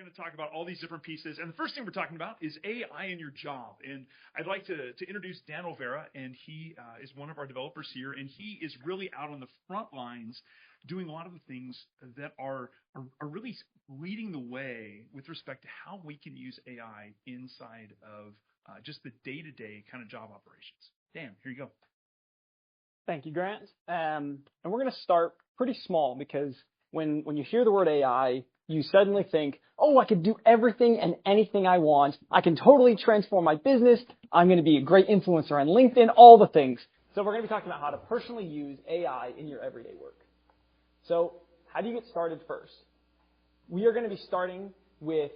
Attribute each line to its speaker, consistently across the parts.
Speaker 1: going to talk about all these different pieces. And the first thing we're talking about is AI in your job. And I'd like to introduce Dan Olvera, and he is one of our developers here, and he is really out on the front lines doing a lot of the things that are really leading the way with respect to how we can use AI inside of just the day-to-day kind of job operations. Dan, here you go.
Speaker 2: Thank you, Grant. And we're going to start pretty small because when you hear the word AI, you suddenly think, oh, I can do everything and anything I want. I can totally transform my business. I'm going to be a great influencer on LinkedIn, all the things. So we're going to be talking about how to personally use AI in your everyday work. So how do you get started first? We are going to be starting with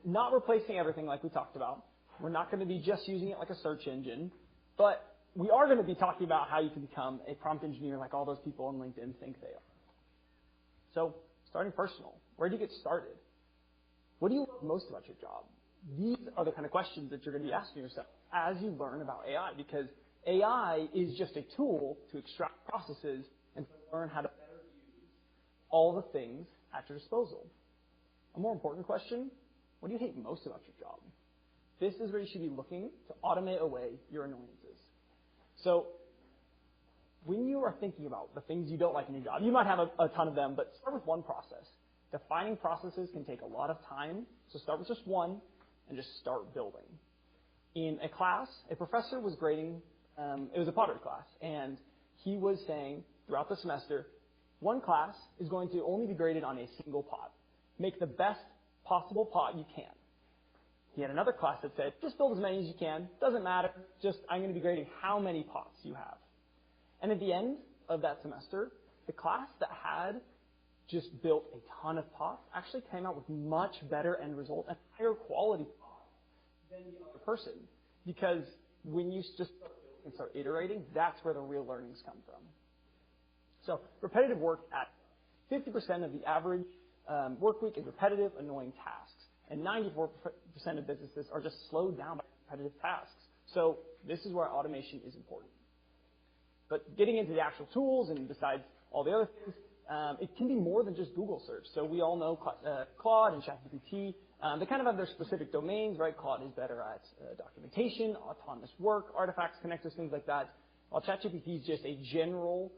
Speaker 2: not replacing everything like we talked about. We're not going to be just using it like a search engine, but we are going to be talking about how you can become a prompt engineer like all those people on LinkedIn think they are. So starting personal, where do you get started? What do you love most about your job? These are the kind of questions that you're going to be asking yourself as you learn about AI, because AI is just a tool to extract processes and to learn how to better use all the things at your disposal. A more important question, what do you hate most about your job? This is where you should be looking to automate away your annoyances. So when you are thinking about the things you don't like in your job, you might have a ton of them, but start with one process. Defining processes can take a lot of time, so start with just one and just start building. In a class, a professor was grading, it was a pottery class, and he was saying throughout the semester, one class is going to only be graded on a single pot. Make the best possible pot you can. He had another class that said, just build as many as you can, doesn't matter, just I'm going to be grading how many pots you have. And at the end of that semester, the class that had just built a ton of pots actually came out with much better end result and higher quality pots than the other person. Because when you just start iterating, that's where the real learnings come from. So repetitive work at 50% of the average work week is repetitive, annoying tasks. And 94% of businesses are just slowed down by repetitive tasks. So this is where automation is important. But getting into the actual tools and besides all the other things, it can be more than just Google search. So we all know Claude and ChatGPT. They kind of have their specific domains, right? Claude is better at documentation, autonomous work, artifacts, connectors, things like that. While ChatGPT is just a general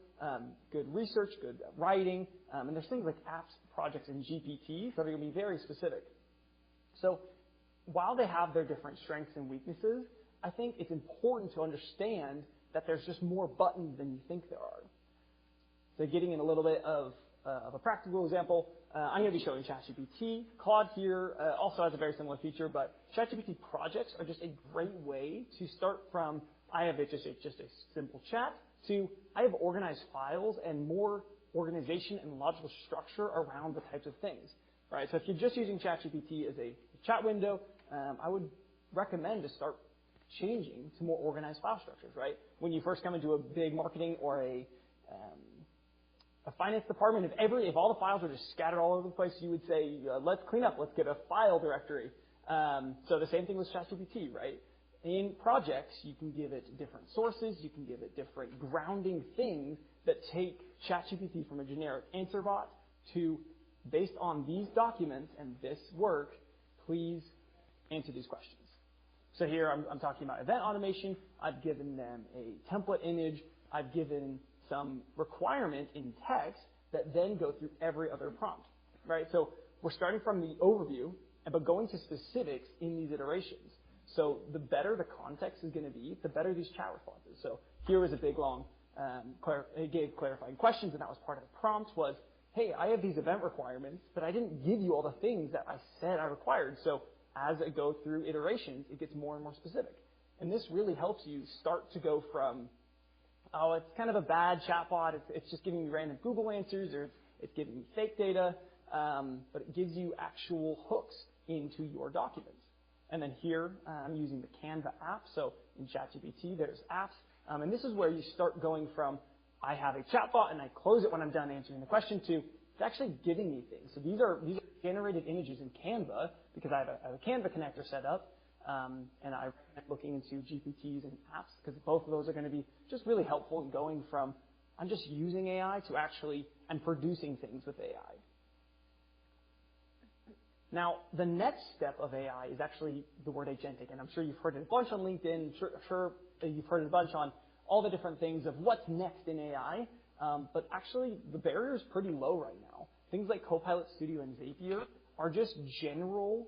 Speaker 2: good research, good writing. And there's things like apps, projects, and GPTs that are going to be very specific. So while they have their different strengths and weaknesses, I think it's important to understand that there's just more buttons than you think there are. So getting in a little bit of a practical example, I'm going to be showing ChatGPT. Claude here also has a very similar feature, but ChatGPT projects are just a great way to start from I have just a simple chat to I have organized files and more organization and logical structure around the types of things. Right? So if you're just using ChatGPT as a chat window, I would recommend to start changing to more organized file structures, right? When you first come into a big marketing or a finance department, if all the files are just scattered all over the place, you would say, let's clean up, let's get a file directory. So the same thing with ChatGPT, right? In projects, you can give it different sources, you can give it different grounding things that take ChatGPT from a generic answer bot to, based on these documents and this work, please answer these questions. So here I'm talking about event automation. I've given them a template image. I've given some requirement in text that then go through every other prompt, right? So we're starting from the overview, but going to specifics in these iterations. So the better the context is going to be, the better these chat responses. So here was a big, long, it gave clarifying questions, and that was part of the prompt was, hey, I have these event requirements, but I didn't give you all the things that I said I required. So as I go through iterations, it gets more and more specific. And this really helps you start to go from, oh, it's kind of a bad chatbot, it's just giving me random Google answers, or it's giving me fake data, but it gives you actual hooks into your documents. And then here, I'm using the Canva app. So in ChatGPT, there's apps. And this is where you start going from, I have a chatbot and I close it when I'm done answering the question, to it's actually giving me things. So these are generated images in Canva because I have a Canva connector set up. And I recommend looking into GPTs and apps because both of those are going to be just really helpful in going from I'm just using AI to actually I'm producing things with AI. Now, the next step of AI is actually the word agentic, and I'm sure you've heard it a bunch on LinkedIn. Sure you've heard it a bunch on all the different things of what's next in AI. But actually, the barrier is pretty low right now. Things like Copilot Studio and Zapier are just general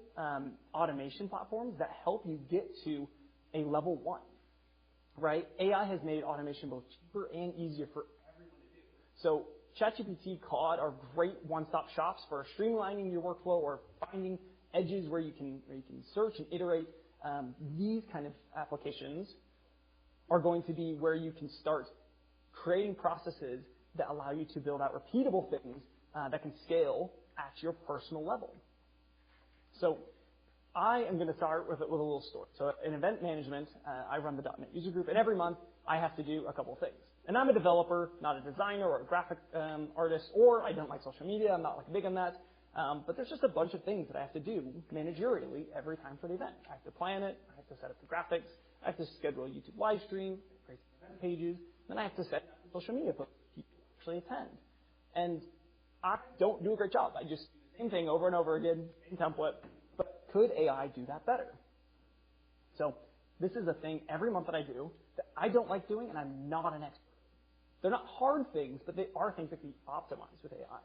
Speaker 2: automation platforms that help you get to a level 1, right? AI has made automation both cheaper and easier for everyone to do. So ChatGPT, Claude are great one-stop shops for streamlining your workflow or finding edges where you can search and iterate. These kind of applications are going to be where you can start creating processes that allow you to build out repeatable things that can scale at your personal level. So I am going to start with a little story. So in event management, I run the .NET user group, and every month I have to do a couple of things. And I'm a developer, not a designer or a graphic artist, or I don't like social media. I'm not like big on that. But there's just a bunch of things that I have to do managerially every time for the event. I have to plan it. I have to set up the graphics. I have to schedule a YouTube live stream, create event pages. Then I have to set up social media posts so people actually attend. And I don't do a great job. I just do the same thing over and over again, same template. But could AI do that better? So this is a thing every month that I do that I don't like doing, and I'm not an expert. They're not hard things, but they are things that can be optimized with AI.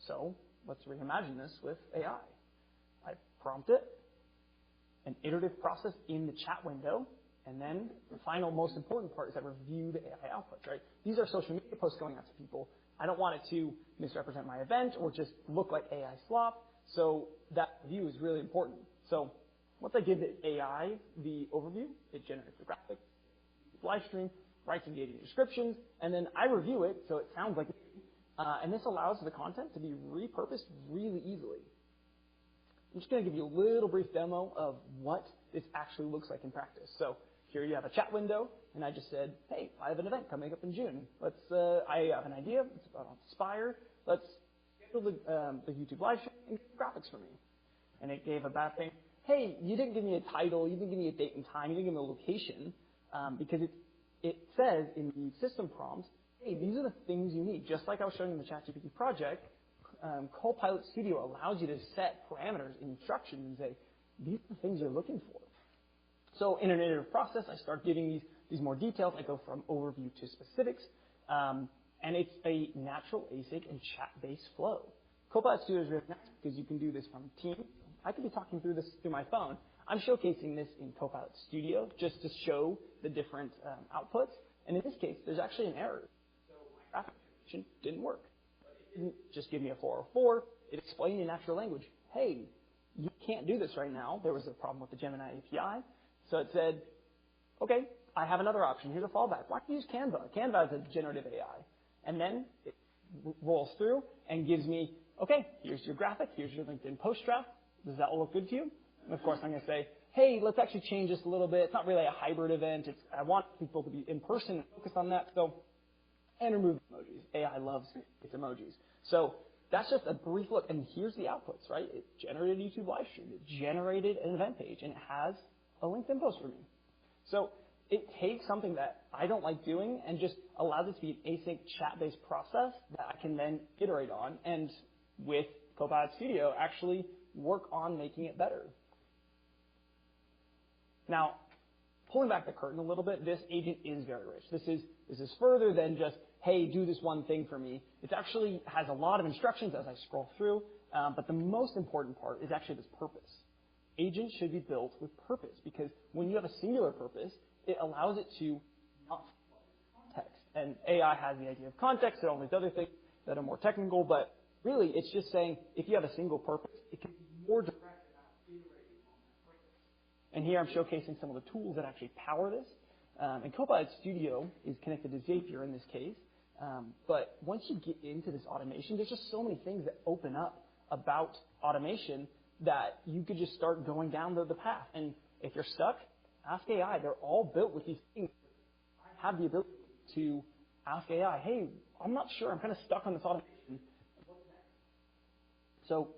Speaker 2: So let's reimagine this with AI. I prompt it, an iterative process in the chat window, and then the final most important part is I review the AI outputs, right? These are social media posts going out to people. I don't want it to misrepresent my event or just look like AI slop, so that review is really important. So once I give the AI the overview, it generates the graphics, live stream, writes engaging descriptions, and then I review it so it sounds like and this allows the content to be repurposed really easily. I'm just going to give you a little brief demo of what this actually looks like in practice. So here you have a chat window, and I just said, hey, I have an event coming up in June. I have an idea. It's about Inspire. Let's schedule the YouTube live stream and get graphics for me. And it gave a bad thing. Hey, you didn't give me a title. You didn't give me a date and time. You didn't give me a location because it says in the system prompts, hey, these are the things you need. Just like I was showing in the ChatGPT project, Copilot Studio allows you to set parameters and instructions and say, these are the things you're looking for. So in an iterative process, I start giving these more details. I go from overview to specifics. And it's a natural async and chat-based flow. Copilot Studio is really nice because you can do this from Teams. I could be talking through this through my phone. I'm showcasing this in Copilot Studio just to show the different outputs. And in this case, there's actually an error. So my graphic generation didn't work. But it didn't just give me a 404. It explained in natural language, hey, you can't do this right now. There was a problem with the Gemini API. So it said, okay, I have another option. Here's a fallback. Why don't you use Canva? Canva is a generative AI. And then it rolls through and gives me, okay, here's your graphic. Here's your LinkedIn post draft. Does that all look good to you? And of course, I'm going to say, hey, let's actually change this a little bit. It's not really a hybrid event. I want people to be in person and focus on that. So, and remove emojis. AI loves its emojis. So that's just a brief look. And here's the outputs, right? It generated a YouTube live stream. It generated an event page. And it has a LinkedIn post for me. So it takes something that I don't like doing and just allows it to be an async chat-based process that I can then iterate on. And with Copilot Studio, actually work on making it better. Now, pulling back the curtain a little bit, this agent is very rich. This is further than just, hey, do this one thing for me. It actually has a lot of instructions as I scroll through, but the most important part is actually this purpose. Agents should be built with purpose because when you have a singular purpose, it allows it to not follow context. And AI has the idea of context and all these other things that are more technical, but really it's just saying if you have a single purpose, it can be more direct about iterating on that purpose. And here I'm showcasing some of the tools that actually power this. And Copilot Studio is connected to Zapier in this case. But once you get into this automation, there's just so many things that open up about automation that you could just start going down the path. And if you're stuck, ask AI. They're all built with these things. I have the ability to ask AI, hey, I'm not sure. I'm kind of stuck on this automation. What's next? So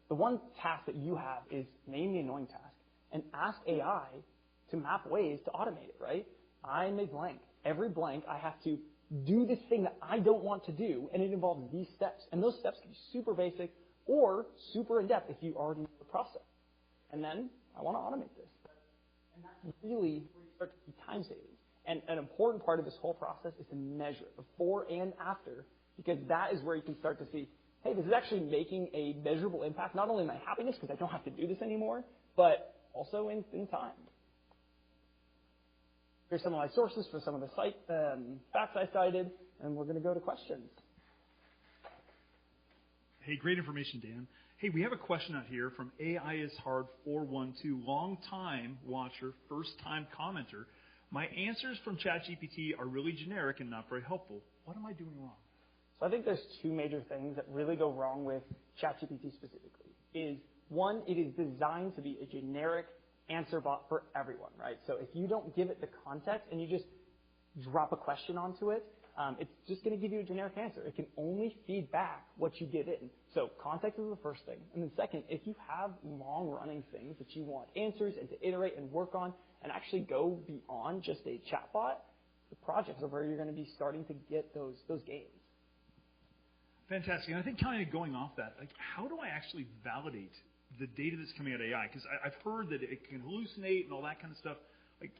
Speaker 2: the one task that you have is name the annoying task and ask AI to map ways to automate it, right? I'm a blank. Every blank, I have to do this thing that I don't want to do, and it involves these steps. And those steps can be super basic or super in-depth if you already know the process. And then I want to automate this. And that's really where you start to see time savings. And an important part of this whole process is to measure it before and after, because that is where you can start to see, hey, this is actually making a measurable impact, not only in my happiness, because I don't have to do this anymore, but also in time. Here's some of my sources for some of the facts I cited, and we're going to go to questions.
Speaker 1: Hey, great information, Dan. Hey, we have a question out here from AI is Hard 412, long-time watcher, first-time commenter. My answers from ChatGPT are really generic and not very helpful. What am I doing wrong?
Speaker 2: So I think there's two major things that really go wrong with ChatGPT specifically. One, it is designed to be a generic answer bot for everyone, right? So if you don't give it the context and you just drop a question onto it, it's just going to give you a generic answer. It can only feed back what you give in. So context is the first thing. And then second, if you have long-running things that you want answers and to iterate and work on and actually go beyond just a chatbot, the projects are where you're going to be starting to get those gains.
Speaker 1: Fantastic. And I think kind of going off that, like, how do I actually validate the data that's coming out of AI? Because I've heard that it can hallucinate and all that kind of stuff. Like,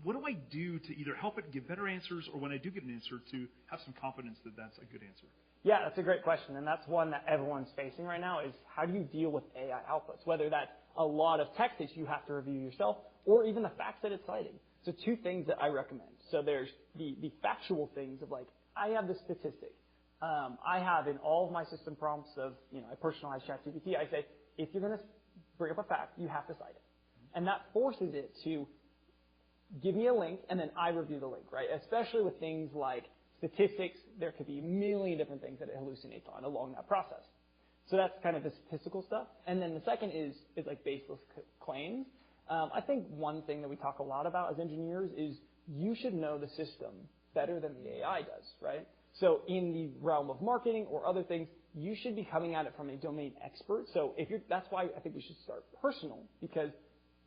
Speaker 1: what do I do to either help it give better answers, or when I do get an answer, to have some confidence that that's a good answer?
Speaker 2: Yeah, that's a great question, and that's one that everyone's facing right now, is how do you deal with AI outputs, whether that's a lot of text that you have to review yourself, or even the facts that it's citing. So two things that I recommend. So there's the factual things of, like, I have the statistic. I have in all of my system prompts of, I personalize ChatGPT, I say, if you're going to bring up a fact, you have to cite it. And that forces it to give me a link, and then I review the link, right? Especially with things like statistics, there could be a million different things that it hallucinates on along that process. So that's kind of the statistical stuff. And then the second is like baseless claims. I think one thing that we talk a lot about as engineers is you should know the system better than the AI does, right? So in the realm of marketing or other things, you should be coming at it from a domain expert. So that's why I think we should start personal, because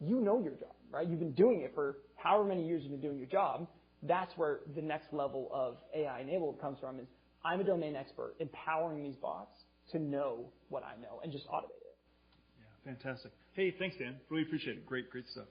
Speaker 2: you know your job, right? You've been doing it for however many years you've been doing your job. That's where the next level of AI enabled comes from, is I'm a domain expert empowering these bots to know what I know and just automate it.
Speaker 1: Yeah, fantastic. Hey, thanks, Dan. Really appreciate it. Great stuff.